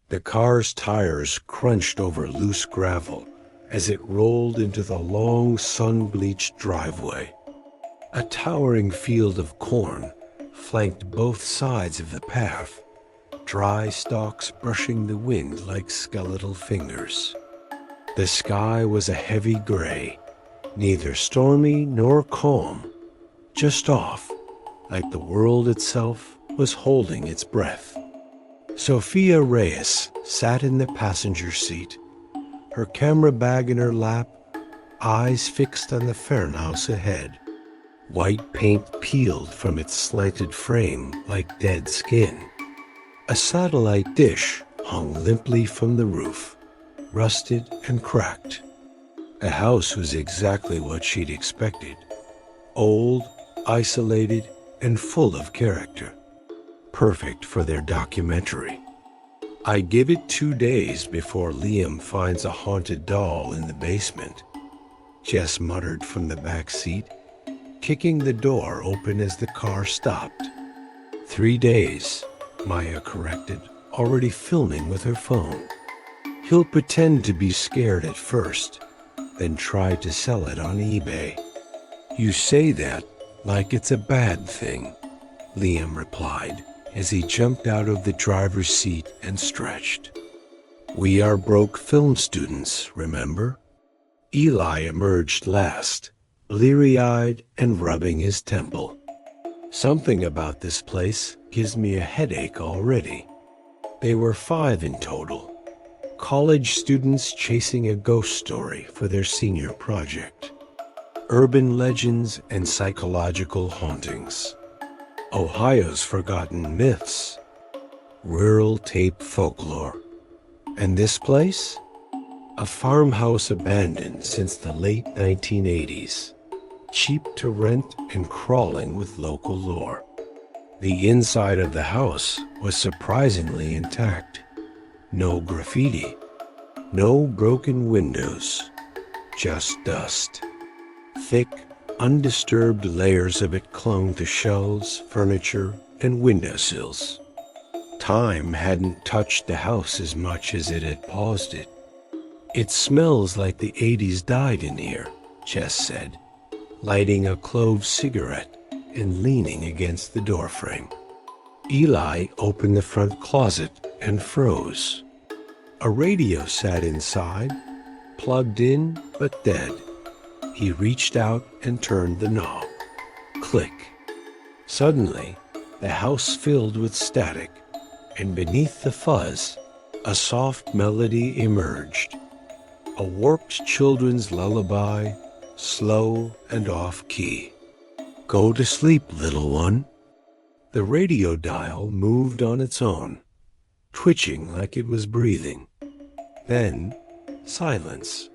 The car's tires crunched over loose gravel as it rolled into the long, sun-bleached driveway. A towering field of corn flanked both sides of the path, dry stalks brushing the wind like skeletal fingers. The sky was a heavy gray, neither stormy nor calm, just off, like the world itself was holding its breath. Sophia Reyes sat in the passenger seat, her camera bag in her lap, eyes fixed on the farmhouse ahead. White paint peeled from its slanted frame like dead skin. A satellite dish hung limply from the roof, rusted and cracked. The house was exactly what she'd expected. Old, isolated, and full of character. Perfect for their documentary. I give it 2 days before Liam finds a haunted doll in the basement, Jess muttered from the back seat, kicking the door open as the car stopped. 3 days, Maya corrected, already filming with her phone. He'll pretend to be scared at first, then try to sell it on eBay. You say that like it's a bad thing, Liam replied as he jumped out of the driver's seat and stretched. We are broke film students, remember? Eli emerged last, bleary-eyed and rubbing his temple. Something about this place gives me a headache already. They were 5 in total, college students chasing a ghost story for their senior project. Urban legends and psychological hauntings. Ohio's forgotten myths. Rural tape folklore. And this place? A farmhouse abandoned since the late 1980s. Cheap to rent and crawling with local lore. The inside of the house was surprisingly intact. No graffiti. No broken windows. Just dust. Thick, undisturbed layers of it clung to shelves, furniture, and windowsills. Time hadn't touched the house as much as it had paused it. It smells like the 80s died in here, Jess said, lighting a clove cigarette and leaning against the doorframe. Eli opened the front closet and froze. A radio sat inside, plugged in but dead. He reached out and turned the knob. Click. Suddenly, the house filled with static, and beneath the fuzz, a soft melody emerged. A warped children's lullaby, slow and off-key. Go to sleep, little one. The radio dial moved on its own, twitching like it was breathing. Then, silence.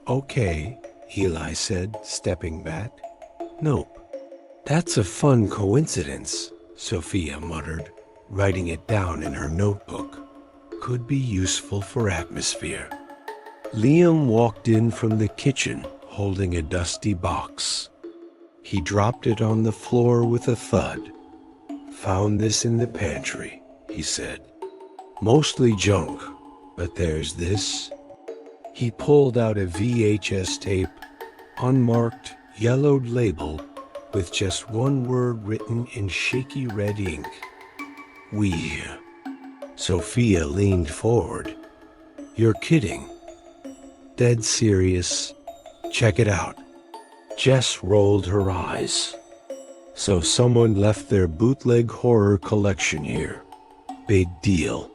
Okay, Eli said, stepping back. Nope. That's a fun coincidence, Sophia muttered, writing it down in her notebook. Could be useful for atmosphere. Liam walked in from the kitchen, holding a dusty box. He dropped it on the floor with a thud. Found this in the pantry, he said. Mostly junk, but there's this. He pulled out a VHS tape, unmarked, yellowed label, with just one word written in shaky red ink. Ouija. Sophia leaned forward. You're kidding. Dead serious. Check it out. Jess rolled her eyes. So someone left their bootleg horror collection here. Big deal.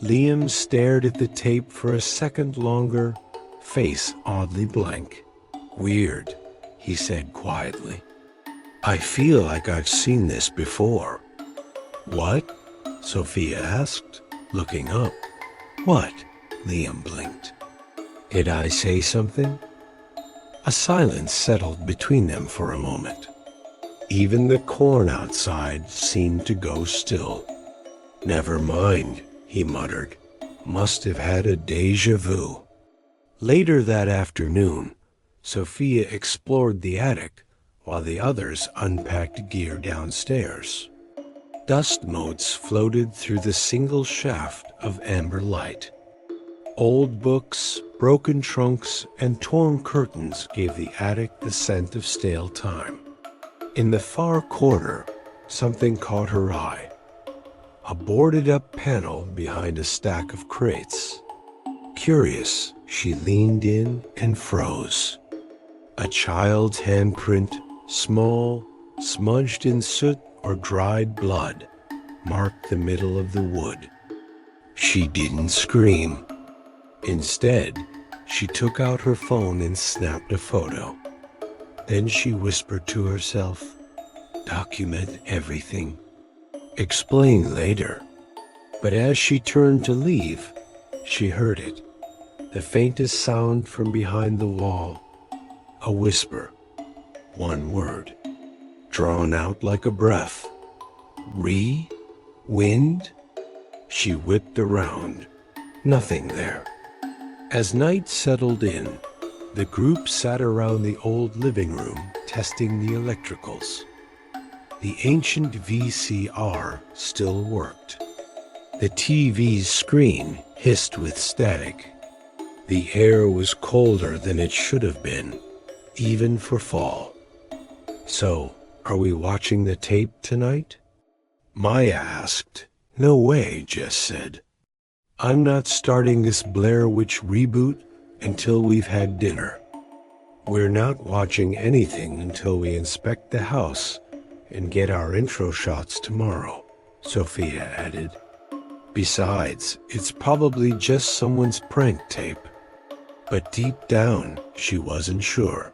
Liam stared at the tape for a second longer, face oddly blank. Weird, he said quietly. I feel like I've seen this before. What? Sophia asked, looking up. What? Liam blinked. Did I say something? A silence settled between them for a moment. Even the corn outside seemed to go still. Never mind, he muttered. Must have had a déjà vu. Later that afternoon, Sophia explored the attic while the others unpacked gear downstairs. Dust motes floated through the single shaft of amber light. Old books, broken trunks, and torn curtains gave the attic the scent of stale time. In the far corner, something caught her eye. A boarded-up panel behind a stack of crates. Curious, she leaned in and froze. A child's handprint, small, smudged in soot or dried blood, marked the middle of the wood. She didn't scream. Instead, she took out her phone and snapped a photo. Then she whispered to herself, "Document everything. Explain later." But as she turned to leave, she heard it, the faintest sound from behind the wall. A whisper, one word, drawn out like a breath. Wind? She whipped around. Nothing there. As night settled in, the group sat around the old living room testing the electricals. The ancient VCR still worked. The TV's screen hissed with static. The air was colder than it should have been, even for fall. "So, are we watching the tape tonight?" Maya asked. "No way," Jess said. "I'm not starting this Blair Witch reboot until we've had dinner." "We're not watching anything until we inspect the house and get our intro shots tomorrow," Sophia added. "Besides, it's probably just someone's prank tape." But deep down, she wasn't sure.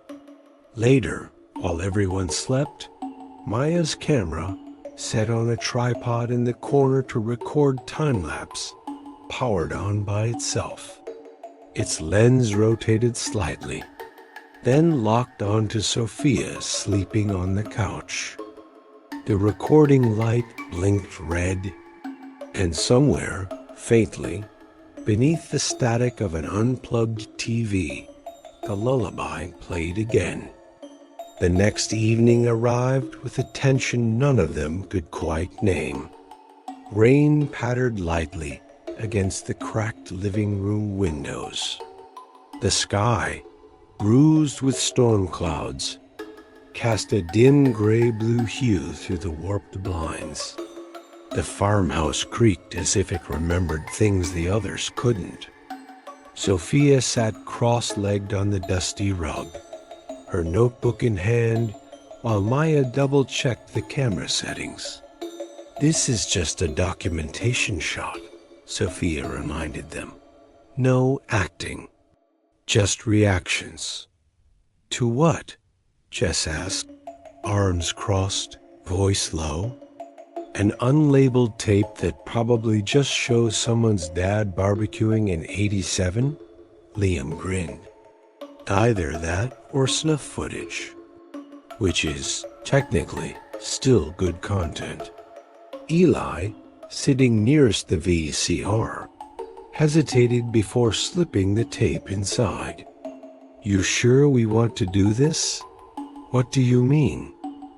Later, while everyone slept, Maya's camera, set on a tripod in the corner to record time-lapse, powered on by itself. Its lens rotated slightly, then locked onto Sophia sleeping on the couch. The recording light blinked red, and somewhere, faintly, beneath the static of an unplugged TV, the lullaby played again. The next evening arrived with a tension none of them could quite name. Rain pattered lightly against the cracked living room windows. The sky, bruised with storm clouds, cast a dim gray-blue hue through the warped blinds. The farmhouse creaked as if it remembered things the others couldn't. Sophia sat cross-legged on the dusty rug, her notebook in hand, while Maya double-checked the camera settings. "This is just a documentation shot," Sophia reminded them. "No acting, just reactions." "To what?" Jess asked, arms crossed, voice low. "An unlabeled tape that probably just shows someone's dad barbecuing in '87? Liam grinned. "Either that or snuff footage, which is, technically, still good content." Eli, sitting nearest the VCR, hesitated before slipping the tape inside. "You sure we want to do this?" "What do you mean?"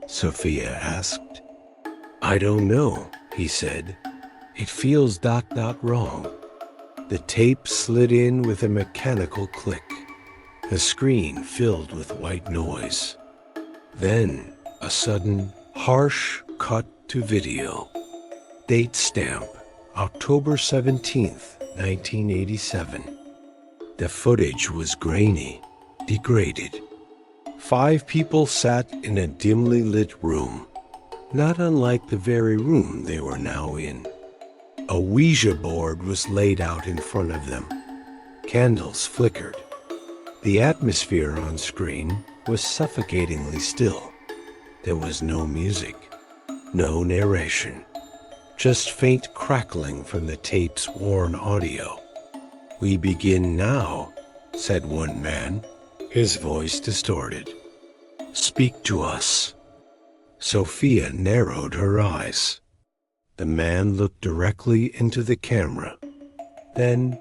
Sophia asked. "I don't know," he said. "It feels wrong." The tape slid in with a mechanical click. The screen filled with white noise. Then a sudden, harsh cut to video. Date stamp, October 17th, 1987. The footage was grainy, degraded. 5 people sat in a dimly lit room, not unlike the very room they were now in. A Ouija board was laid out in front of them. Candles flickered. The atmosphere on screen was suffocatingly still. There was no music, no narration, just faint crackling from the tape's worn audio. "We begin now," said one man, his voice distorted. "Speak to us." Sophia narrowed her eyes. The man looked directly into the camera, then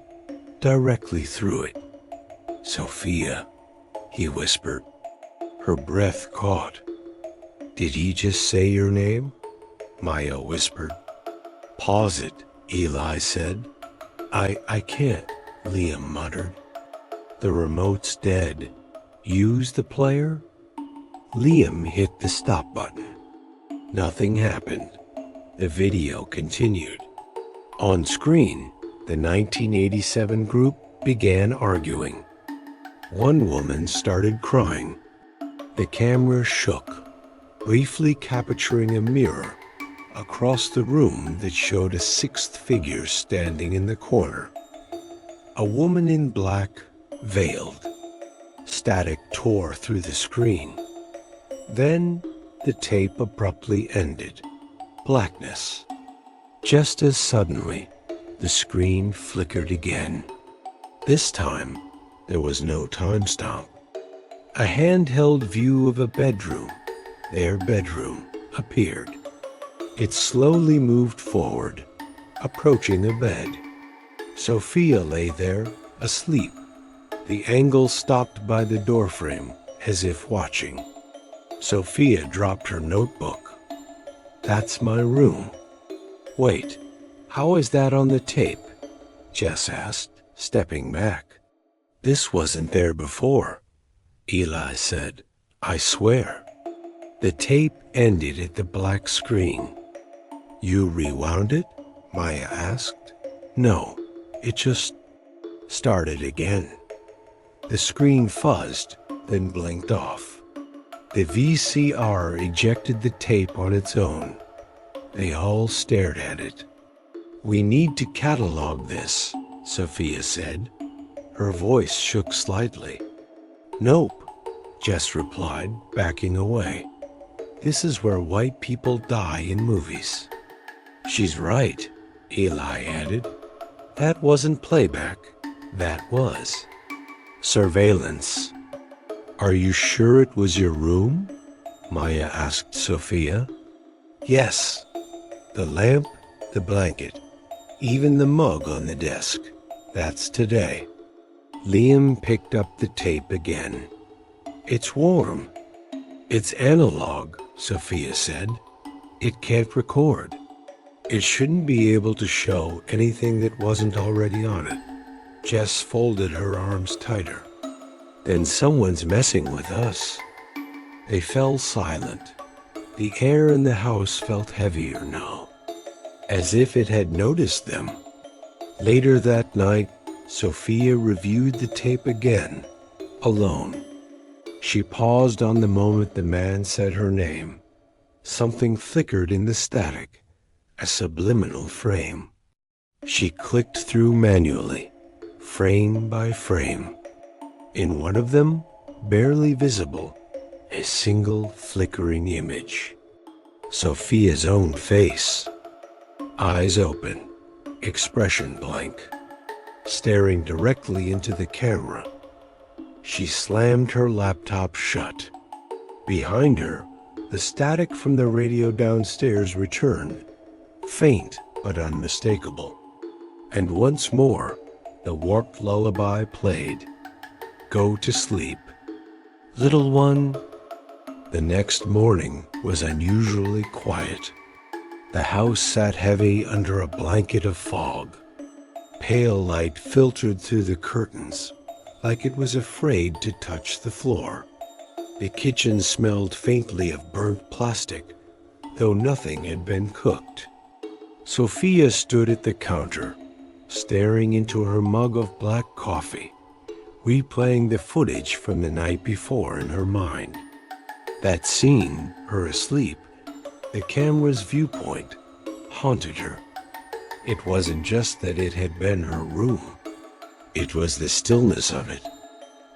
directly through it. "Sophia," he whispered. Her breath caught. "Did he just say your name?" Maya whispered. Pause it, Eli said. I can't, Liam muttered. The remote's dead. Use the player? Liam hit the stop button. Nothing happened. The video continued. On screen, the 1987 group began arguing. One woman started crying. The camera shook, briefly capturing a mirror across the room that showed a sixth figure standing in the corner. A woman in black, veiled. Static tore through the screen. Then the tape abruptly ended. Blackness. Just as suddenly, the screen flickered again. This time, there was no time stamp. A handheld view of a bedroom, their bedroom, appeared. It slowly moved forward, approaching a bed. Sophia lay there, asleep, the angle stopped by the doorframe, as if watching. Sophia dropped her notebook. That's my room. Wait, how is that on the tape? Jess asked, stepping back. This wasn't there before, Eli said. I swear. The tape ended at the black screen. You rewound it? Maya asked. No, it just started again. The screen fuzzed, then blinked off. The VCR ejected the tape on its own. They all stared at it. We need to catalog this, Sophia said. Her voice shook slightly. Nope, Jess replied, backing away. This is where white people die in movies. She's right, Eli added. That wasn't playback. That was surveillance. Are you sure it was your room? Maya asked Sophia. Yes. The lamp, the blanket, even the mug on the desk. That's today. Liam picked up the tape again. It's warm. It's analog, Sophia said. It can't record. It shouldn't be able to show anything that wasn't already on it. Jess folded her arms tighter. Then someone's messing with us. They fell silent. The air in the house felt heavier now, as if it had noticed them. Later that night, Sophia reviewed the tape again, alone. She paused on the moment the man said her name. Something flickered in the static, a subliminal frame. She clicked through manually, frame by frame. In one of them, barely visible, a single flickering image. Sophia's own face. Eyes open, expression blank, staring directly into the camera. She slammed her laptop shut. Behind her, the static from the radio downstairs returned, faint but unmistakable. And once more, the warped lullaby played. Go to sleep, little one. The next morning was unusually quiet. The house sat heavy under a blanket of fog. Pale light filtered through the curtains, like it was afraid to touch the floor. The kitchen smelled faintly of burnt plastic, though nothing had been cooked. Sophia stood at the counter, staring into her mug of black coffee, replaying the footage from the night before in her mind. That scene, her asleep, the camera's viewpoint, haunted her. It wasn't just that it had been her room. It was the stillness of it,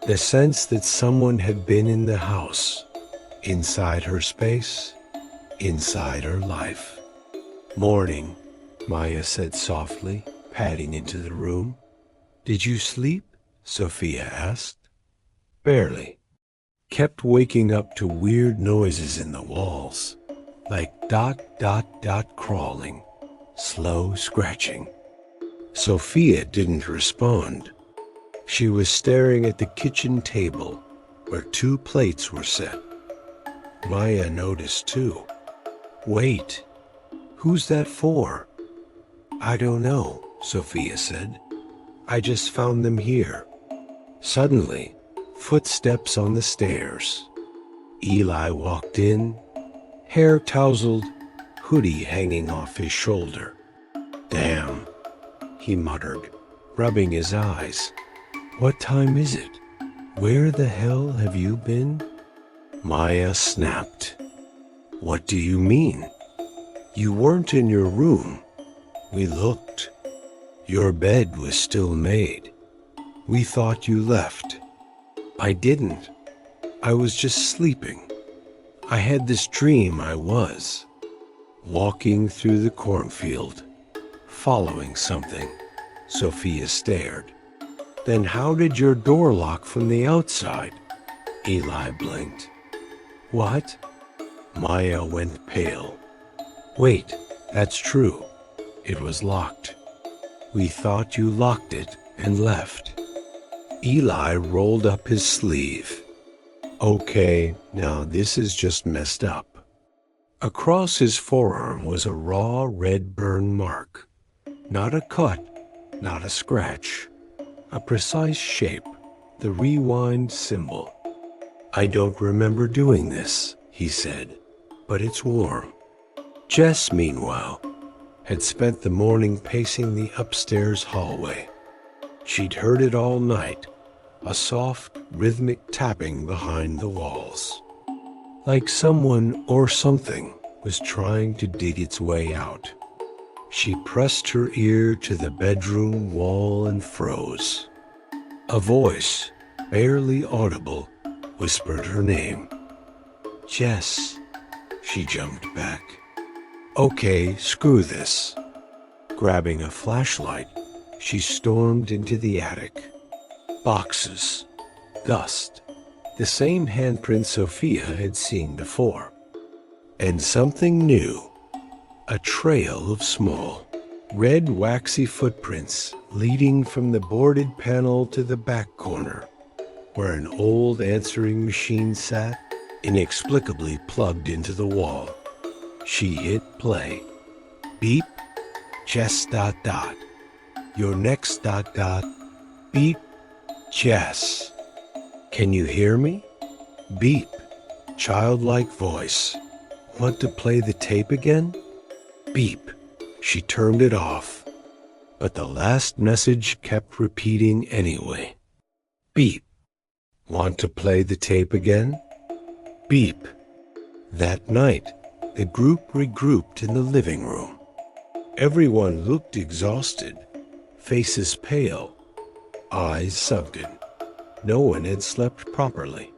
the sense that someone had been in the house, inside her space, inside her life. Morning, Maya said softly, padding into the room. Did you sleep? Sophia asked. Barely. Kept waking up to weird noises in the walls, like dot, dot, dot crawling, slow scratching. Sophia didn't respond. She was staring at the kitchen table where 2 plates were set. Maya noticed too. Wait, Who's that for? I don't know, Sophia said. I just found them here. Suddenly, footsteps on the stairs. Eli walked in, hair tousled, hoodie hanging off his shoulder. Damn, he muttered, rubbing his eyes. What time is it? Where the hell have you been? Maya snapped. What do you mean? You weren't in your room. We looked. Your bed was still made. We thought you left. I didn't. I was just sleeping. I had this dream I was walking through the cornfield, following something. Sophia stared. Then how did your door lock from the outside? Eli blinked. What? Maya went pale. Wait, that's true. It was locked. We thought you locked it and left. Eli rolled up his sleeve. Okay, now this is just messed up. Across his forearm was a raw red burn mark. Not a cut, not a scratch. A precise shape, the rewind symbol. I don't remember doing this, he said, but it's warm. Jess, meanwhile, had spent the morning pacing the upstairs hallway. She'd heard it all night, a soft, rhythmic tapping behind the walls. Like someone or something was trying to dig its way out. She pressed her ear to the bedroom wall and froze. A voice, barely audible, whispered her name. Jess. She jumped back. Okay, screw this. Grabbing a flashlight, she stormed into the attic. Boxes, dust, the same handprint Sophia had seen before. And something new, a trail of small, red waxy footprints leading from the boarded panel to the back corner, where an old answering machine sat, inexplicably plugged into the wall. She hit play. Beep, Jess ... Your next ... Beep, Jess. Can you hear me? Beep, childlike voice. Want to play the tape again? Beep. She turned it off, but the last message kept repeating anyway. Beep. Want to play the tape again? Beep. That night, the group regrouped in the living room. Everyone looked exhausted, faces pale, eyes sunken. No one had slept properly.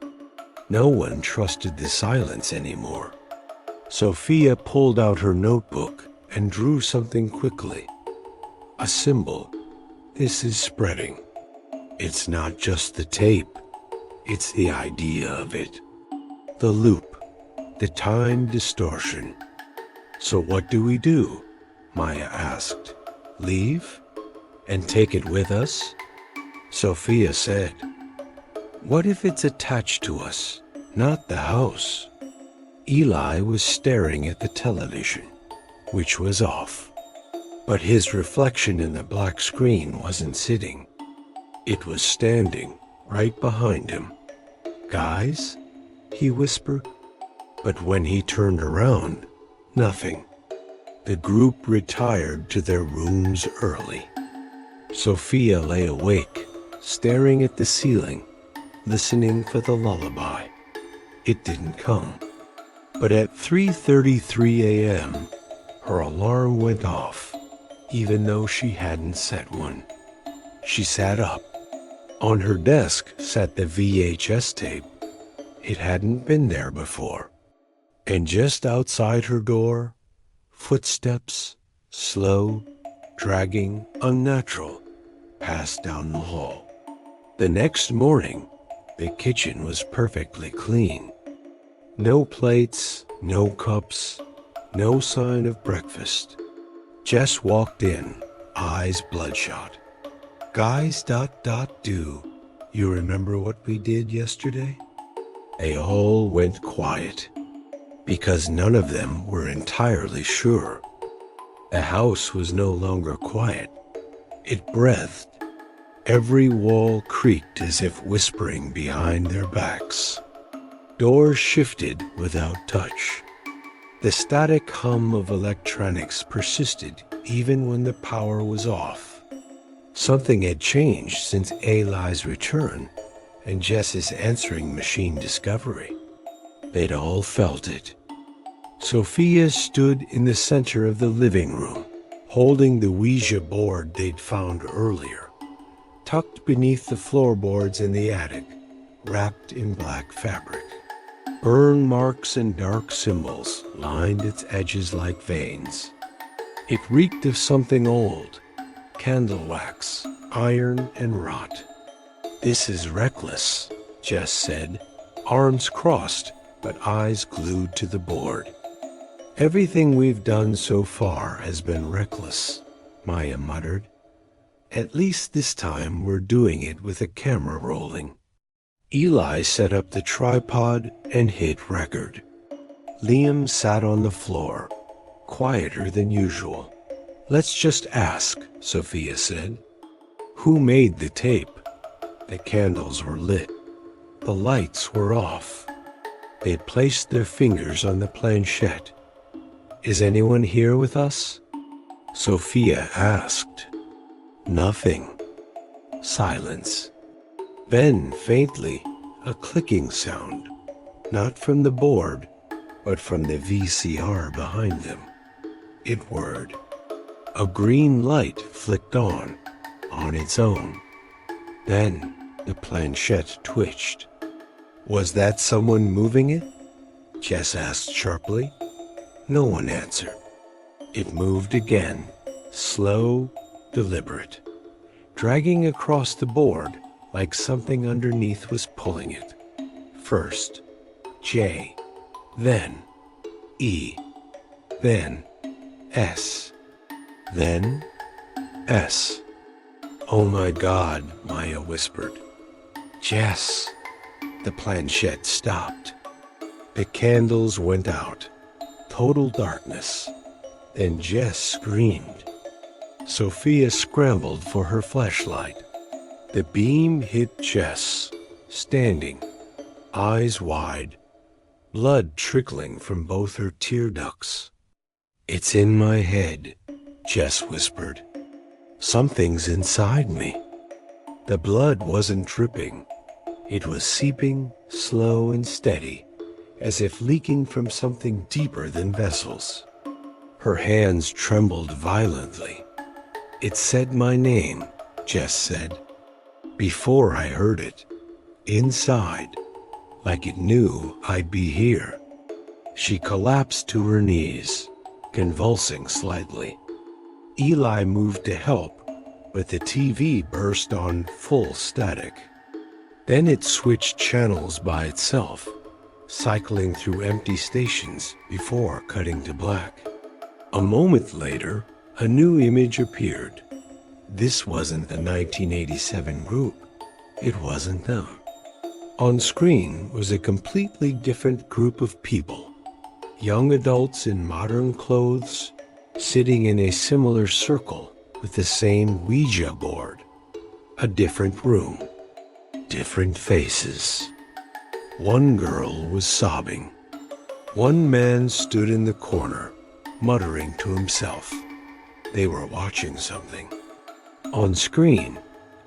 No one trusted the silence anymore. Sophia pulled out her notebook and drew something quickly. A symbol. This is spreading. It's not just the tape. It's the idea of it. The loop. The time distortion. So what do we do? Maya asked. Leave? And take it with us? Sophia said. What if it's attached to us, not the house? Eli was staring at the television, which was off. But his reflection in the black screen wasn't sitting. It was standing right behind him. Guys? He whispered. But when he turned around, nothing. The group retired to their rooms early. Sophia lay awake, staring at the ceiling, listening for the lullaby. It didn't come. But at 3:33 a.m., her alarm went off, even though she hadn't set one. She sat up. On her desk sat the VHS tape. It hadn't been there before. And just outside her door, footsteps, slow, dragging, unnatural, passed down the hall. The next morning, the kitchen was perfectly clean. No plates, no cups, no sign of breakfast. Jess walked in, eyes bloodshot. Guys ... do. You remember what we did yesterday? They all went quiet, because none of them were entirely sure. The house was no longer quiet. It breathed. Every wall creaked as if whispering behind their backs. Doors shifted without touch. The static hum of electronics persisted even when the power was off. Something had changed since Eli's return and Jess's answering machine discovery. They'd all felt it. Sophia stood in the center of the living room, holding the Ouija board they'd found earlier, tucked beneath the floorboards in the attic, wrapped in black fabric. Burn marks and dark symbols lined its edges like veins. It reeked of something old, candle wax, iron, and rot. "This is reckless," Jess said, arms crossed but eyes glued to the board. "Everything we've done so far has been reckless," Maya muttered. "At least this time we're doing it with a camera rolling." Eli set up the tripod and hit record. Liam sat on the floor, quieter than usual. "Let's just ask," Sophia said. "Who made the tape?" The candles were lit. The lights were off. They placed their fingers on the planchette. "Is anyone here with us?" Sophia asked. Nothing. Silence. Then, faintly, a clicking sound, not from the board, but from the VCR behind them. It whirred. A green light flicked on its own. Then, the planchette twitched. "Was that someone moving it?" Jess asked sharply. No one answered. It moved again, slow, deliberate, dragging across the board like something underneath was pulling it. First, J, then E, then S, then S. "Oh my God," Maya whispered. "Jess." The planchette stopped. The candles went out. Total darkness. Then Jess screamed. Sophia scrambled for her flashlight. The beam hit Jess, standing, eyes wide, blood trickling from both her tear ducts. "It's in my head," Jess whispered. "Something's inside me." The blood wasn't dripping. It was seeping, slow and steady, as if leaking from something deeper than vessels. Her hands trembled violently. "It said my name," Jess said. "Before I heard it. Inside, like it knew I'd be here." She collapsed to her knees, convulsing slightly. Eli moved to help, but the TV burst on full static. Then it switched channels by itself, cycling through empty stations before cutting to black. A moment later, a new image appeared. This wasn't the 1987 group. It wasn't them. On screen was a completely different group of people. Young adults in modern clothes, sitting in a similar circle with the same Ouija board. A different room. Different faces. One girl was sobbing. One man stood in the corner, muttering to himself. They were watching something. On screen,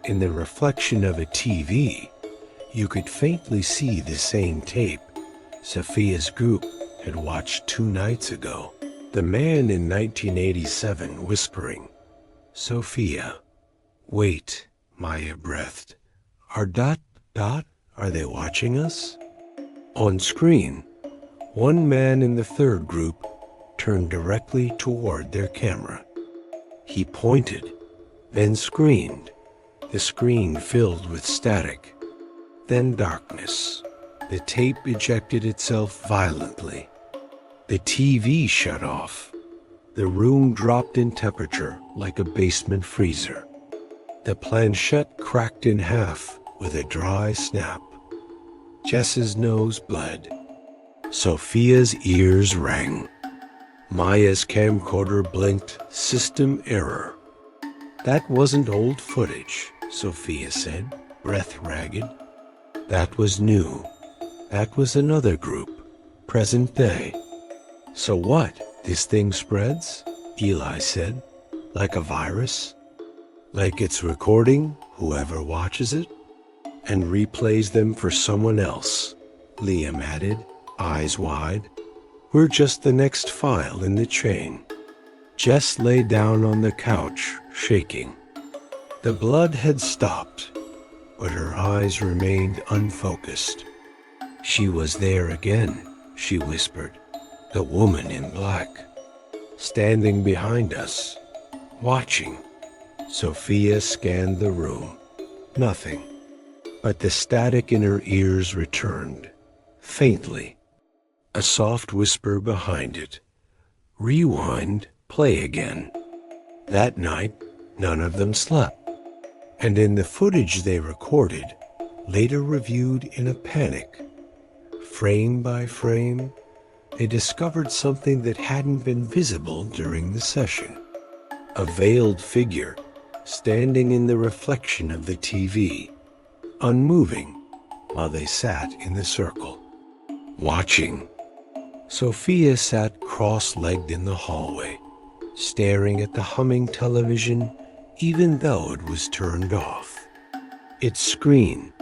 in the reflection of a TV, you could faintly see the same tape Sophia's group had watched 2 nights ago. The man in 1987 whispering, "Sophia." "Wait," Maya breathed. Are they watching us?" On screen, one man in the third group turned directly toward their camera. He pointed, then screamed. The screen filled with static, then darkness. The tape ejected itself violently. The TV shut off. The room dropped in temperature like a basement freezer. The planchette cracked in half with a dry snap. Jess's nose bled. Sophia's ears rang. Maya's camcorder blinked system error. That wasn't old footage, Sophia said, breath ragged. That was new. That was another group, present day. So what? This thing spreads? Eli said. Like a virus? Like it's recording whoever watches it and replays them for someone else, Liam added, eyes wide. We're just the next file in the chain. Jess lay down on the couch, shaking. The blood had stopped, but her eyes remained unfocused. She was there again, she whispered, the woman in black, standing behind us, watching. Sophia scanned the room. Nothing. But the static in her ears returned, faintly. A soft whisper behind it. Rewind, play again. That night, none of them slept. And in the footage they recorded, later reviewed in a panic, frame by frame, they discovered something that hadn't been visible during the session. A veiled figure standing in the reflection of the TV, unmoving while they sat in the circle, watching. Sophia sat cross-legged in the hallway, staring at the humming television even though it was turned off. Its screen,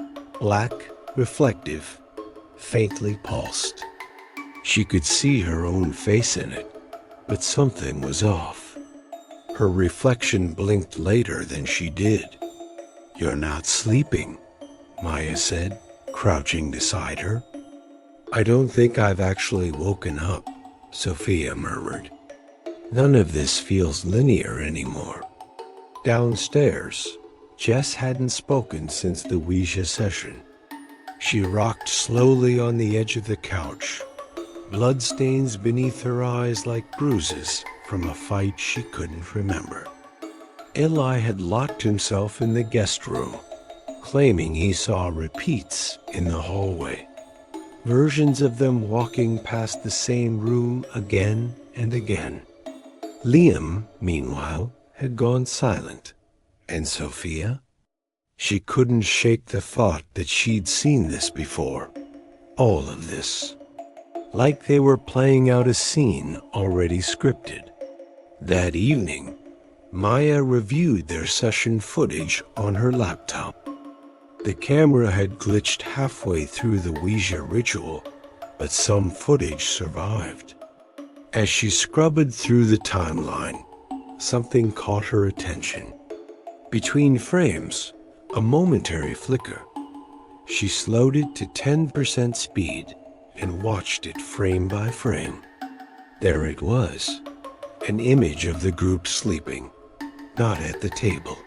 black, reflective, faintly pulsed. She could see her own face in it, but something was off. Her reflection blinked later than she did. You're not sleeping, Maya said, crouching beside her. I don't think I've actually woken up, Sophia murmured. None of this feels linear anymore. Downstairs, Jess hadn't spoken since the Ouija session. She rocked slowly on the edge of the couch, bloodstains beneath her eyes like bruises from a fight she couldn't remember. Eli had locked himself in the guest room, claiming he saw repeats in the hallway. Versions of them walking past the same room again and again. Liam, meanwhile, had gone silent. And Sophia? She couldn't shake the thought that she'd seen this before. All of this. Like they were playing out a scene already scripted. That evening, Maya reviewed their session footage on her laptop. The camera had glitched halfway through the Ouija ritual, but some footage survived. As she scrubbed through the timeline, something caught her attention. Between frames, a momentary flicker. She slowed it to 10% speed and watched it frame by frame. There it was, an image of the group sleeping, not at the table,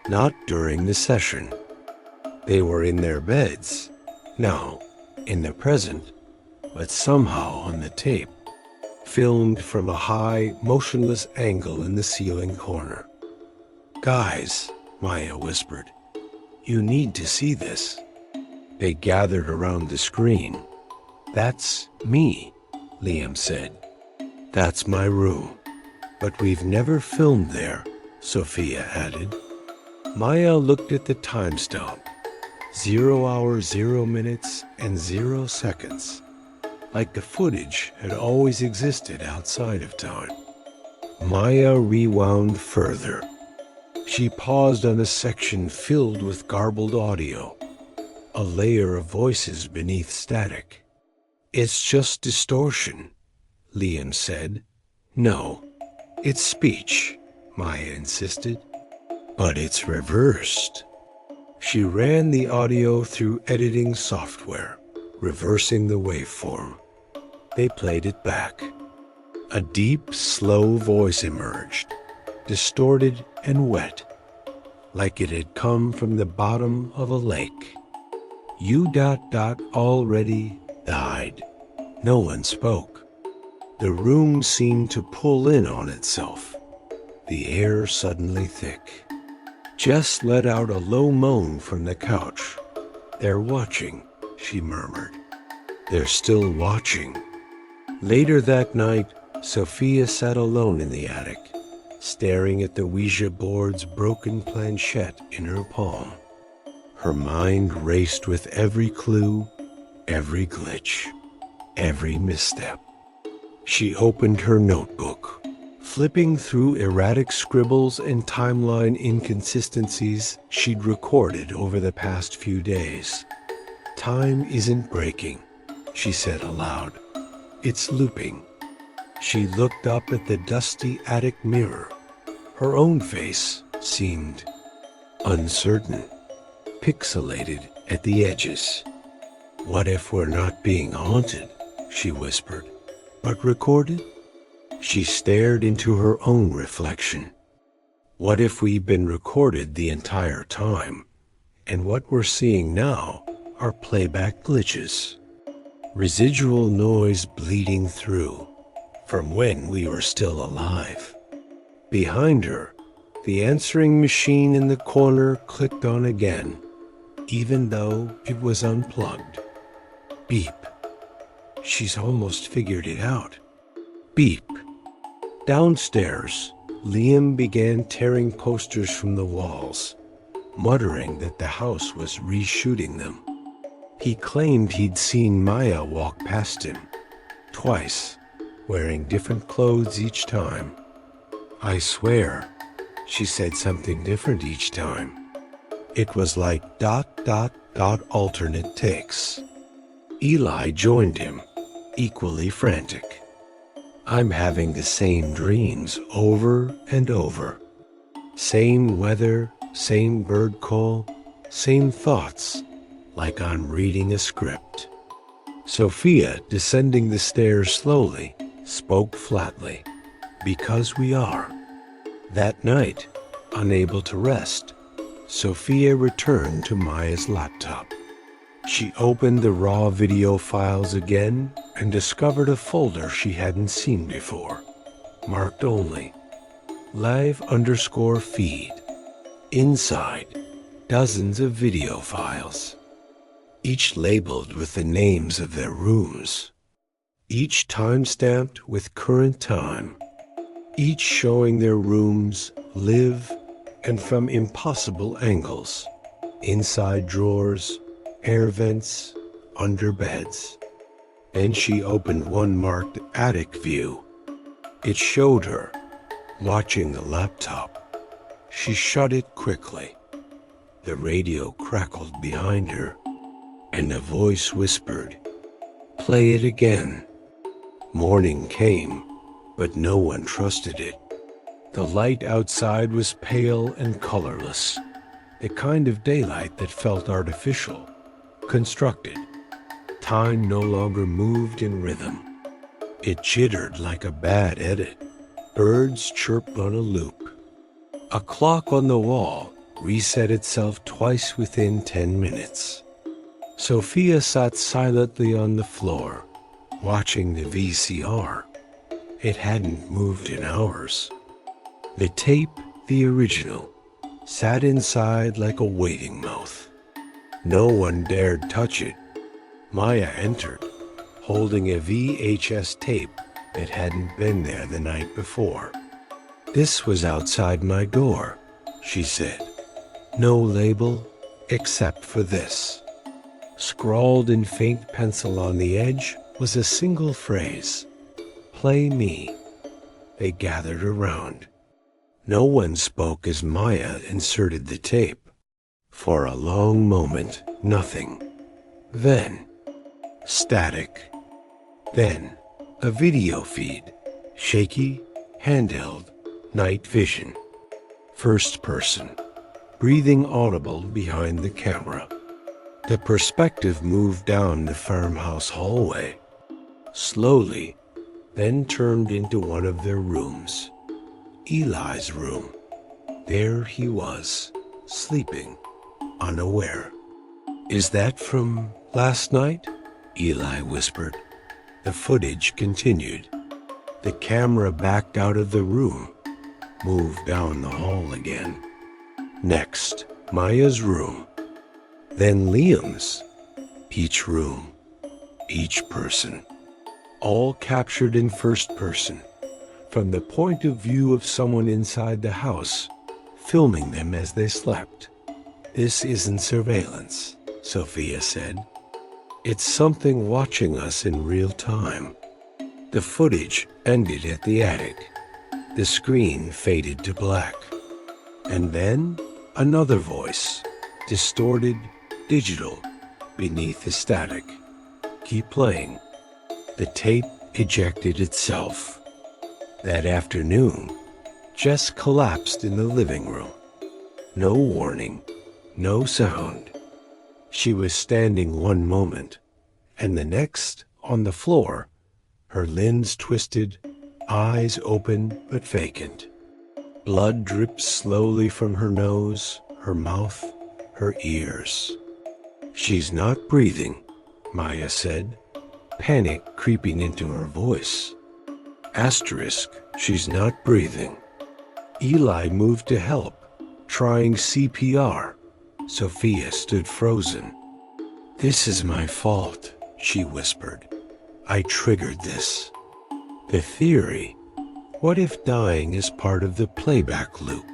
not during the session. They were in their beds, now, in the present, but somehow on the tape, filmed from a high, motionless angle in the ceiling corner. Guys, Maya whispered, you need to see this. They gathered around the screen. That's me, Liam said. That's my room. But we've never filmed there, Sophia added. Maya looked at the timestamp. 0 hours, 0 minutes, and 0 seconds. Like the footage had always existed outside of time. Maya rewound further. She paused on a section filled with garbled audio, a layer of voices beneath static. It's just distortion, Liam said. No, it's speech, Maya insisted. But it's reversed. She ran the audio through editing software, reversing the waveform. They played it back. A deep, slow voice emerged, distorted and wet, like it had come from the bottom of a lake. You ... already died. No one spoke. The room seemed to pull in on itself, the air suddenly thick. Jess let out a low moan from the couch. They're watching, she murmured. They're still watching. Later that night, Sophia sat alone in the attic, staring at the Ouija board's broken planchette in her palm. Her mind raced with every clue, every glitch, every misstep. She opened her notebook, flipping through erratic scribbles and timeline inconsistencies she'd recorded over the past few days. "Time isn't breaking," she said aloud. "It's looping." She looked up at the dusty attic mirror. Her own face seemed uncertain, pixelated at the edges. "What if we're not being haunted?" she whispered. "But recorded?" She stared into her own reflection. What if we've been recorded the entire time, and what we're seeing now are playback glitches? Residual noise bleeding through from when we were still alive. Behind her, the answering machine in the corner clicked on again, even though it was unplugged. Beep. She's almost figured it out. Beep. Downstairs, Liam began tearing posters from the walls, muttering that the house was reshooting them. He claimed he'd seen Maya walk past him, twice, wearing different clothes each time. "I swear, she said something different each time. It was like ... alternate takes." Eli joined him, equally frantic. "I'm having the same dreams over and over. Same weather, same bird call, same thoughts, like I'm reading a script." Sophia, descending the stairs slowly, spoke flatly. "Because we are." That night, unable to rest, Sophia returned to Maya's laptop. She opened the raw video files again and discovered a folder she hadn't seen before, marked only live_feed. Inside, dozens of video files, each labeled with the names of their rooms, each time-stamped with current time, each showing their rooms live and from impossible angles, inside drawers, air vents, under beds. Then she opened one marked attic view. It showed her watching the laptop. She shut it quickly. The radio crackled behind her, and a voice whispered, "Play it again." Morning came, but no one trusted it. The light outside was pale and colorless, the kind of daylight that felt artificial, constructed. Time no longer moved in rhythm. It jittered like a bad edit. Birds chirped on a loop. A clock on the wall reset itself twice within 10 minutes. Sophia sat silently on the floor, watching the VCR. It hadn't moved in hours. The tape, the original, sat inside like a waiting mouth. No one dared touch it. Maya entered, holding a VHS tape that hadn't been there the night before. "This was outside my door," she said. "No label except for this." Scrawled in faint pencil on the edge was a single phrase, "Play me." They gathered around. No one spoke as Maya inserted the tape. For a long moment, nothing. Then, static. Then, a video feed, shaky, handheld, night vision. First person, breathing audible behind the camera. The perspective moved down the farmhouse hallway, slowly, then turned into one of their rooms. Eli's room. There he was, sleeping, unaware. "Is that from last night?" Eli whispered. The footage continued. The camera backed out of the room, moved down the hall again. Next, Maya's room. Then Liam's. Each room, each person, all captured in first person, from the point of view of someone inside the house, filming them as they slept. "This isn't surveillance," Sophia said. "It's something watching us in real time." The footage ended at the attic. The screen faded to black. And then another voice, distorted, digital, beneath the static. "Keep playing." The tape ejected itself. That afternoon, Jess collapsed in the living room. No warning, no sound. She was standing one moment, and the next on the floor, her limbs twisted, eyes open but vacant. Blood dripped slowly from her nose, her mouth, her ears. "She's not breathing," Maya said, panic creeping into her voice. Asterisk, "she's not breathing." Eli moved to help, trying CPR. Sophia stood frozen. "This is my fault," she whispered. "I triggered this." The theory, what if dying is part of the playback loop?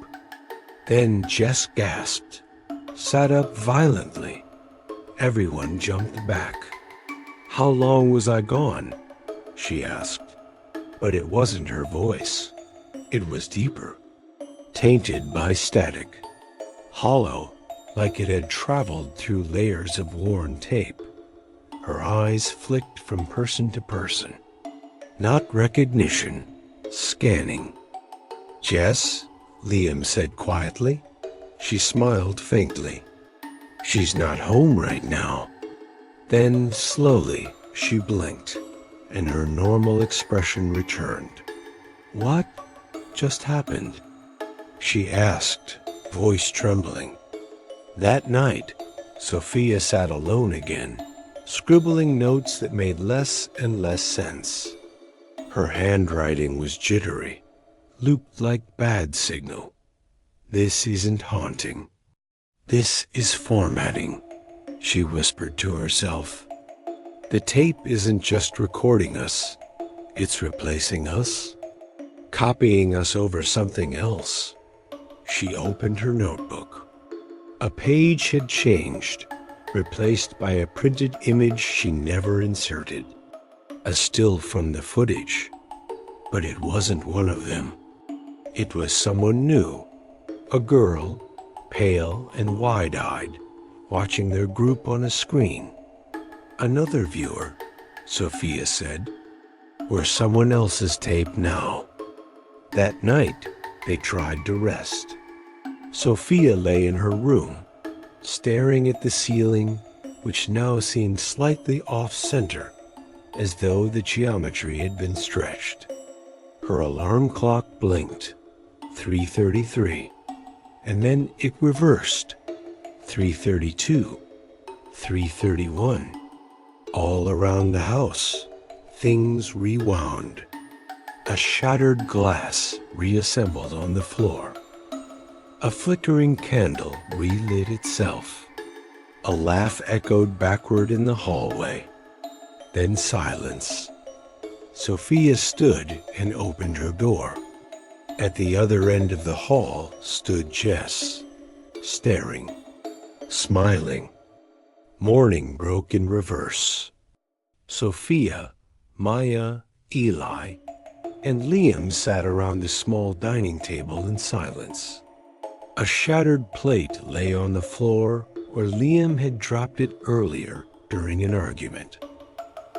Then Jess gasped, sat up violently. Everyone jumped back. "How long was I gone?" she asked. But it wasn't her voice. It was deeper, tainted by static, hollow, like it had traveled through layers of worn tape. Her eyes flicked from person to person. Not recognition, scanning. "Jess," Liam said quietly. She smiled faintly. "She's not home right now." Then, slowly, she blinked, and her normal expression returned. "What just happened?" she asked, voice trembling. That night, Sophia sat alone again, scribbling notes that made less and less sense. Her handwriting was jittery, looped like bad signal. "This isn't haunting. This is formatting," she whispered to herself. "The tape isn't just recording us, it's replacing us, copying us over something else." She opened her notebook. A page had changed, replaced by a printed image she never inserted. A still from the footage, but it wasn't one of them. It was someone new, a girl, pale and wide-eyed, watching their group on a screen. "Another viewer," Sophia said. "We're someone else's tape now." That night, they tried to rest. Sophia lay in her room, staring at the ceiling, which now seemed slightly off-center, as though the geometry had been stretched. Her alarm clock blinked, 3:33, and then it reversed, 3:32, 3:31. All around the house, things rewound. A shattered glass reassembled on the floor. A flickering candle relit itself. A laugh echoed backward in the hallway. Then silence. Sophia stood and opened her door. At the other end of the hall stood Jess, staring, smiling. Morning broke in reverse. Sophia, Maya, Eli, and Liam sat around the small dining table in silence. A shattered plate lay on the floor where Liam had dropped it earlier during an argument.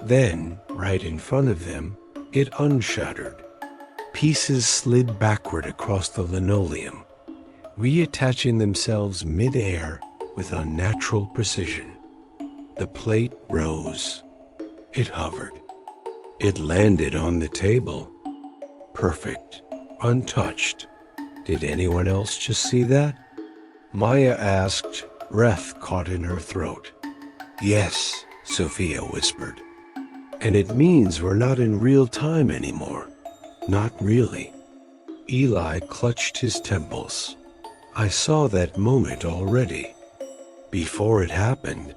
Then, right in front of them, it unshattered. Pieces slid backward across the linoleum, reattaching themselves mid-air with unnatural precision. The plate rose. It hovered. It landed on the table. Perfect, untouched. Did anyone else just see that? Maya asked, breath caught in her throat. "Yes," Sophia whispered. "And it means we're not in real time anymore. Not really." Eli clutched his temples. "I saw that moment already. Before it happened,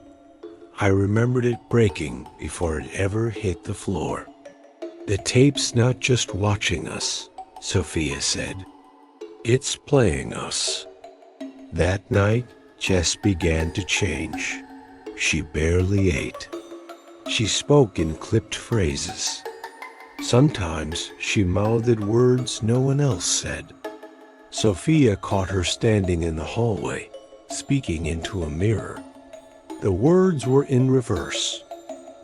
I remembered it breaking before it ever hit the floor. The tape's not just watching us, Sophia said. "It's playing us." That night, Jess began to change. She barely ate. She spoke in clipped phrases. Sometimes she mouthed words no one else said. Sophia caught her standing in the hallway, speaking into a mirror. The words were in reverse.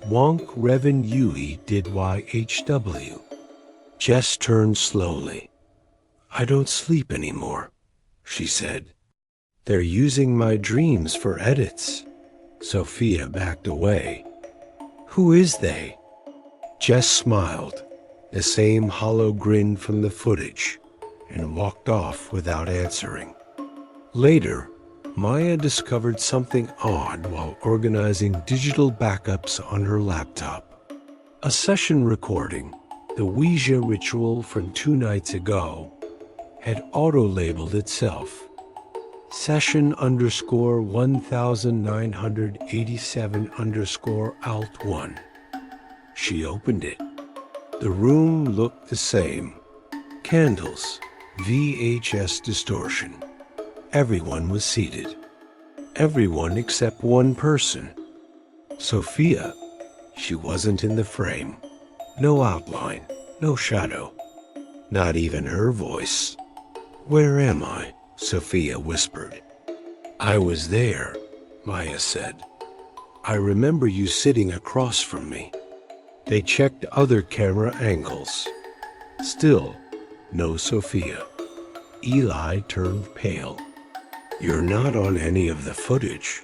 Wonk Revan Yui did YHW. Jess turned slowly. "I don't sleep anymore," she said. "They're using my dreams for edits." Sophia backed away. "Who is they?" Jess smiled, the same hollow grin from the footage, and walked off without answering. Later, Maya discovered something odd while organizing digital backups on her laptop. A session recording, the Ouija ritual from 2 nights ago, had auto-labeled itself. Session_1987_alt1. She opened it. The room looked the same. Candles, VHS distortion. Everyone was seated. Everyone except one person. Sophia. She wasn't in the frame. No outline, no shadow. Not even her voice. "Where am I?" Sophia whispered. "I was there," Maya said. "I remember you sitting across from me." They checked other camera angles. Still, no Sophia. Eli turned pale. "You're not on any of the footage.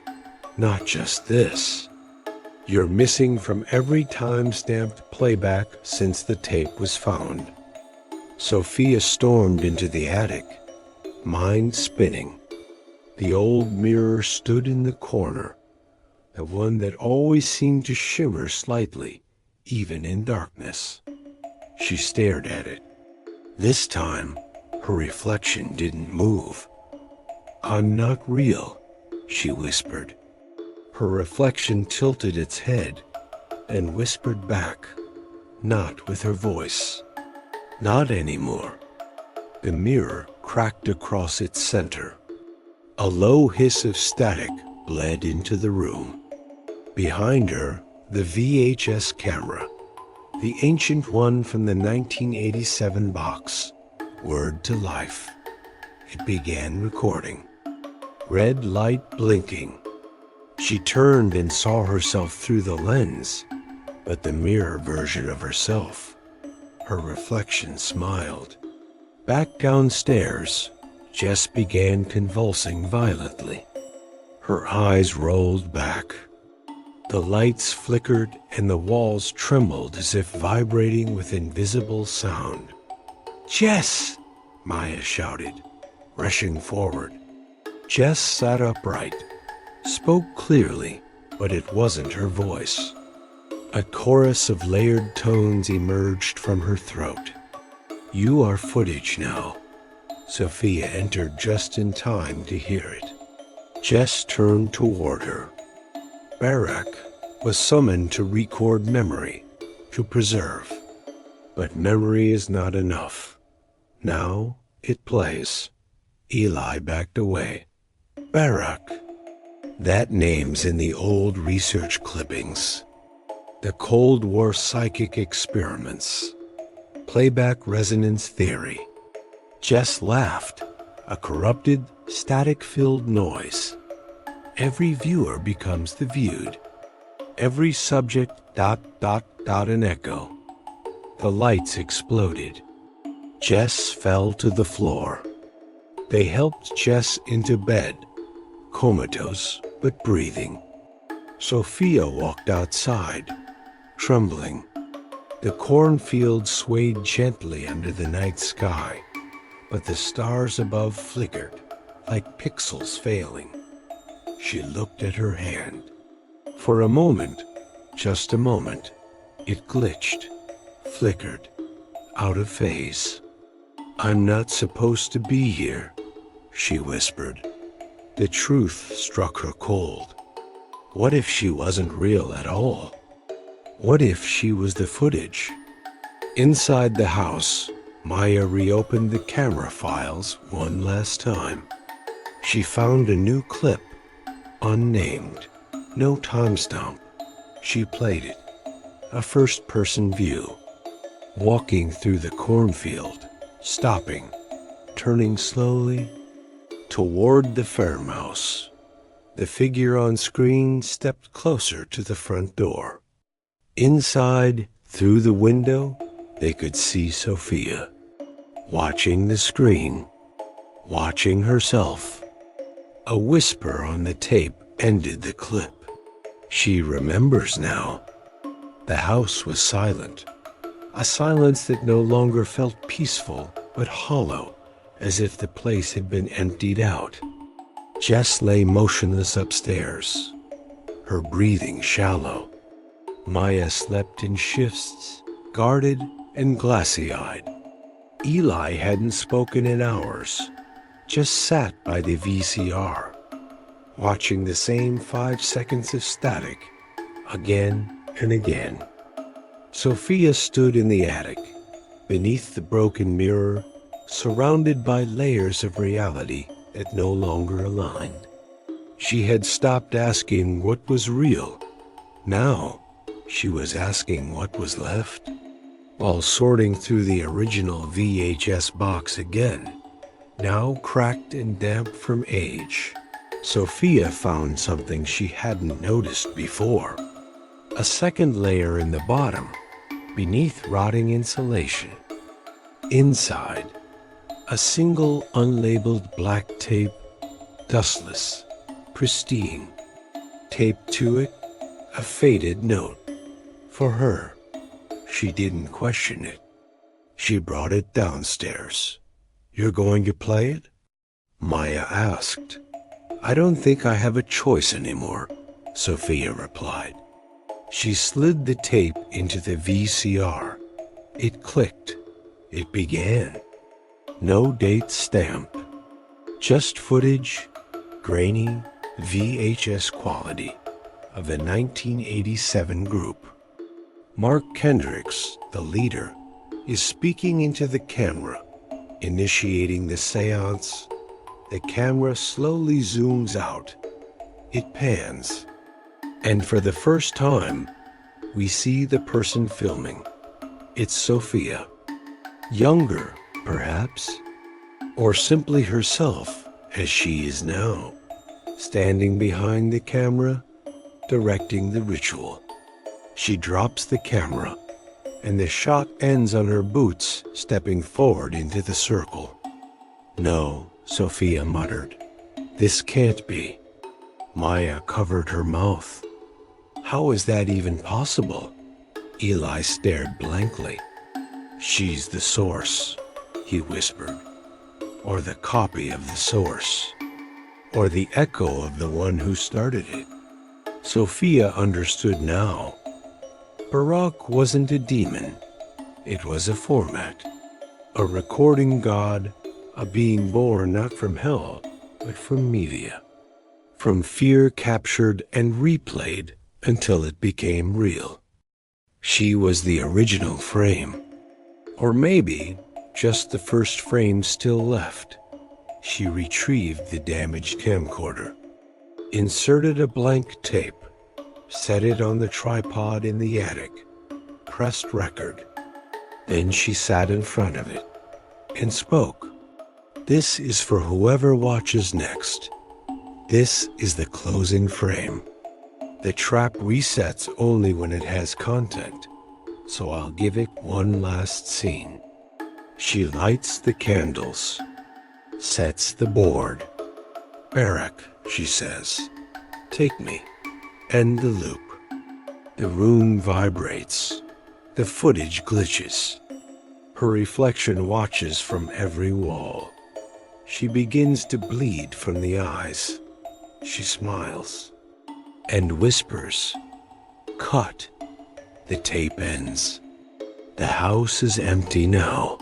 Not just this. You're missing from every time-stamped playback since the tape was found." Sophia stormed into the attic, mind spinning. The old mirror stood in the corner, the one that always seemed to shimmer slightly, even in darkness. She stared at it. This time, her reflection didn't move. "I'm not real," she whispered. Her reflection tilted its head and whispered back, not with her voice. "Not anymore." The mirror cracked across its center. A low hiss of static bled into the room. Behind her, the VHS camera, the ancient one from the 1987 box, whirred to life. It began recording. Red light blinking. She turned and saw herself through the lens, but the mirror version of herself. Her reflection smiled. Back downstairs, Jess began convulsing violently. Her eyes rolled back. The lights flickered and the walls trembled as if vibrating with invisible sound. "Jess!" Maya shouted, rushing forward. Jess sat upright, spoke clearly, but it wasn't her voice. A chorus of layered tones emerged from her throat. "You are footage now." Sophia entered just in time to hear it. Jess turned toward her. Barak was summoned to record memory, to preserve. But memory is not enough. Now it plays. Eli backed away. "Barak." That name's in the old research clippings. The Cold War psychic experiments. Playback resonance theory. Jess laughed, a corrupted, static-filled noise. Every viewer becomes the viewed. Every subject ... an echo. The lights exploded. Jess fell to the floor. They helped Jess into bed, comatose but breathing. Sophia walked outside, trembling. The cornfield swayed gently under the night sky, but the stars above flickered, like pixels failing. She looked at her hand. For a moment, just a moment, it glitched, flickered, out of phase. "I'm not supposed to be here," she whispered. The truth struck her cold. What if she wasn't real at all? What if she was the footage? Inside the house, Maya reopened the camera files one last time. She found a new clip, unnamed, no timestamp. She played it, a first-person view, walking through the cornfield, stopping, turning slowly toward the farmhouse. The figure on screen stepped closer to the front door. Inside, through the window, they could see Sophia, watching the screen, watching herself. A whisper on the tape ended the clip. She remembers now. The house was silent, a silence that no longer felt peaceful but hollow, as if the place had been emptied out. Jess lay motionless upstairs, her breathing shallow. Maya slept in shifts, guarded and glassy-eyed. Eli hadn't spoken in hours, just sat by the VCR, watching the same 5 seconds of static again and again. Sophia stood in the attic, beneath the broken mirror, surrounded by layers of reality that no longer aligned. She had stopped asking what was real. Now, she was asking what was left. While sorting through the original VHS box again, now cracked and damp from age, Sophia found something she hadn't noticed before. A second layer in the bottom, beneath rotting insulation. Inside, a single unlabeled black tape, dustless, pristine. Taped to it, a faded note. For her. She didn't question it. She brought it downstairs. "You're going to play it?" Maya asked. "I don't think I have a choice anymore," Sophia replied. She slid the tape into the VCR. It clicked. It began. No date stamp. Just footage, grainy VHS quality, of a 1987 group. Mark Kendricks, the leader, is speaking into the camera, initiating the seance. The camera slowly zooms out. It pans. And for the first time, we see the person filming. It's Sophia. Younger, perhaps, or simply herself as she is now, standing behind the camera, directing the ritual. She drops the camera, and the shot ends on her boots stepping forward into the circle. "No," Sophia muttered. "This can't be." Maya covered her mouth. "How is that even possible?" Eli stared blankly. "She's the source," he whispered. "Or the copy of the source. Or the echo of the one who started it." Sophia understood now. Barak wasn't a demon. It was a format. A recording god, a being born not from hell, but from media. From fear captured and replayed until it became real. She was the original frame. Or maybe just the first frame still left. She retrieved the damaged camcorder, inserted a blank tape, set it on the tripod in the attic, pressed record. Then she sat in front of it and spoke. "This is for whoever watches next. This is the closing frame. The trap resets only when it has content, so I'll give it one last scene." She lights the candles, sets the board. "Barak," she says, "take me." End the loop. The room vibrates. The footage glitches. Her reflection watches from every wall. She begins to bleed from the eyes. She smiles and whispers, "Cut." The tape ends. The house is empty now.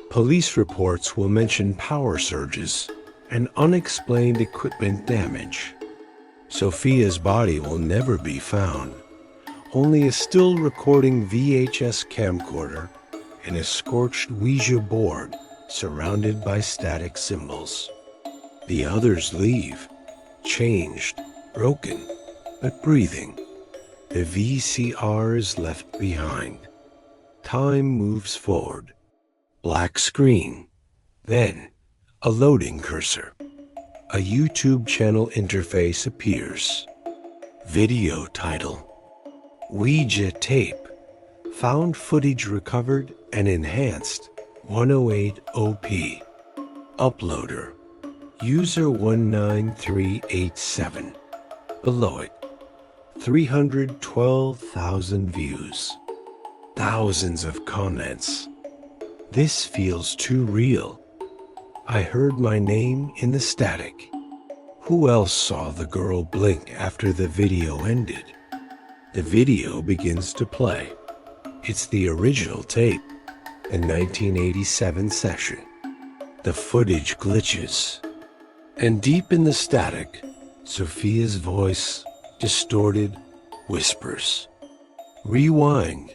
Police reports will mention power surges and unexplained equipment damage. Sophia's body will never be found. Only a still recording VHS camcorder and a scorched Ouija board surrounded by static symbols. The others leave, changed, broken, but breathing. The VCR is left behind. Time moves forward. Black screen. Then, a loading cursor. A YouTube channel interface appears. Video title: Ouija tape. Found footage recovered and enhanced 108 OP. Uploader: user 19387. Below it, 312,000 views. Thousands of comments. This feels too real. I heard my name in the static. Who else saw the girl blink after the video ended? The video begins to play. It's the original tape, a 1987 session. The footage glitches. And deep in the static, Sophia's voice, distorted, whispers. Rewind.